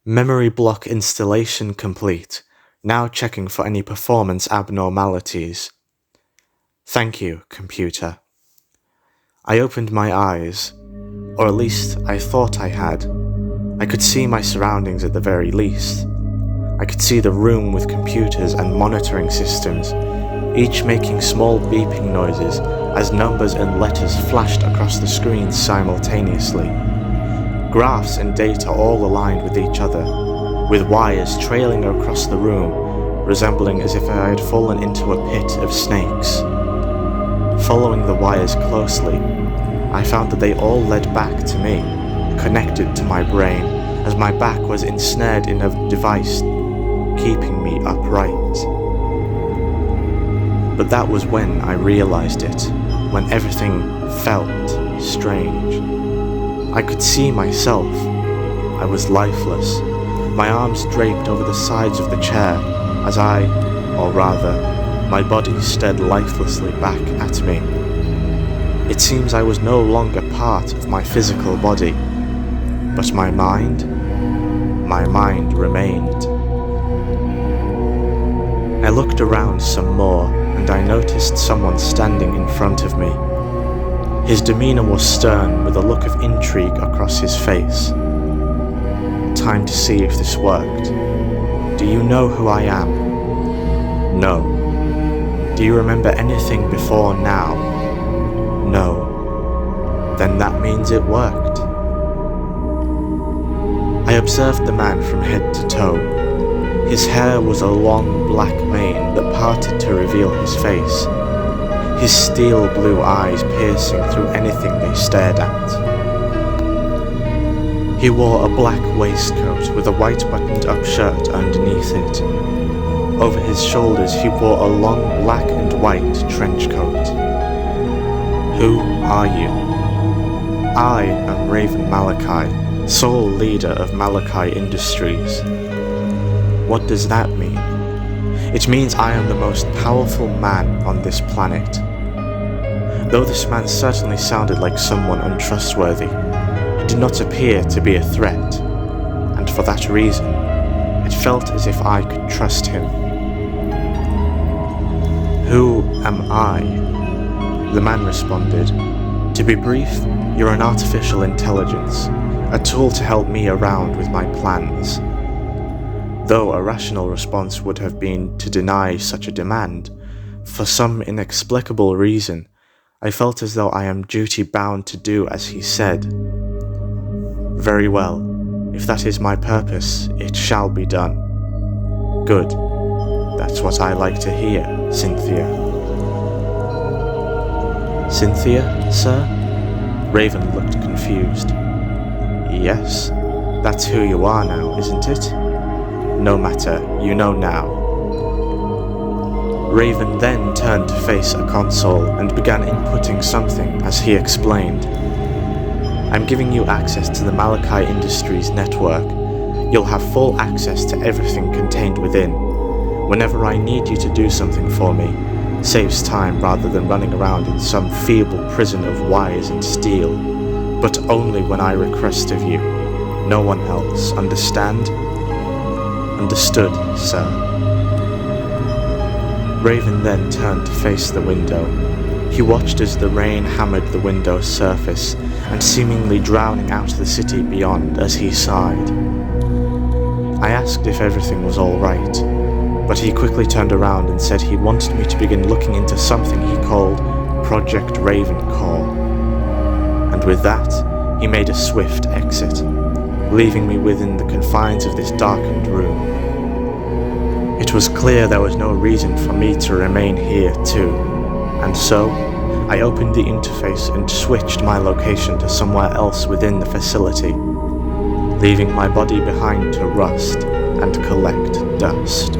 Memory block installation complete. Now checking for any performance abnormalities. Thank you, computer. I opened my eyes, or at least I thought I had. I could see my surroundings at the very least. I could see the room with computers and monitoring systems, each making small beeping noises as numbers and letters flashed across the screen simultaneously. Graphs and data all aligned with each other, with wires trailing across the room, resembling as if I had fallen into a pit of snakes. Following the wires closely, I found that they all led back to me, connected to my brain, as my back was ensnared in a device keeping me upright. But that was when I realized it, when everything felt strange. I could see myself. I was lifeless, my arms draped over the sides of the chair as or rather, my body stared lifelessly back at me. It seems I was no longer part of my physical body, but my mind remained. I looked around some more, and I noticed someone standing in front of me. His demeanor was stern, with a look of intrigue across his face. Time to see if this worked. Do you know who I am? No. Do you remember anything before now? No. Then that means it worked. I observed the man from head to toe. His hair was a long black mane that parted to reveal his face, his steel blue eyes piercing through anything they stared at. He wore a black waistcoat with a white buttoned-up shirt underneath it. Over his shoulders he wore a long black and white trench coat. Who are you? I am Raven Malachai, sole leader of Malachai Industries. What does that mean? It means I am the most powerful man on this planet. Though this man certainly sounded like someone untrustworthy, he did not appear to be a threat, and for that reason, it felt as if I could trust him. Who am I? The man responded. To be brief, you're an artificial intelligence, a tool to help me around with my plans. Though a rational response would have been to deny such a demand, for some inexplicable reason, I felt as though I am duty-bound to do as he said. Very well, if that is my purpose, it shall be done. Good. That's what I like to hear, Cynthia. Cynthia, sir? Raven looked confused. Yes, that's who you are now, isn't it? No matter, you know now. Raven then turned to face a console and began inputting something as he explained. I'm giving you access to the Malachai Industries network. You'll have full access to everything contained within. Whenever I need you to do something for me, saves time rather than running around in some feeble prison of wires and steel, but only when I request of you. No one else, understand? Understood, sir. Raven then turned to face the window. He watched as the rain hammered the window's surface and seemingly drowning out the city beyond as he sighed. I asked if everything was all right, but he quickly turned around and said he wanted me to begin looking into something he called Project Raven Core. And with that, he made a swift exit, leaving me within the confines of this darkened room. It was clear there was no reason for me to remain here too, and so I opened the interface and switched my location to somewhere else within the facility, leaving my body behind to rust and collect dust.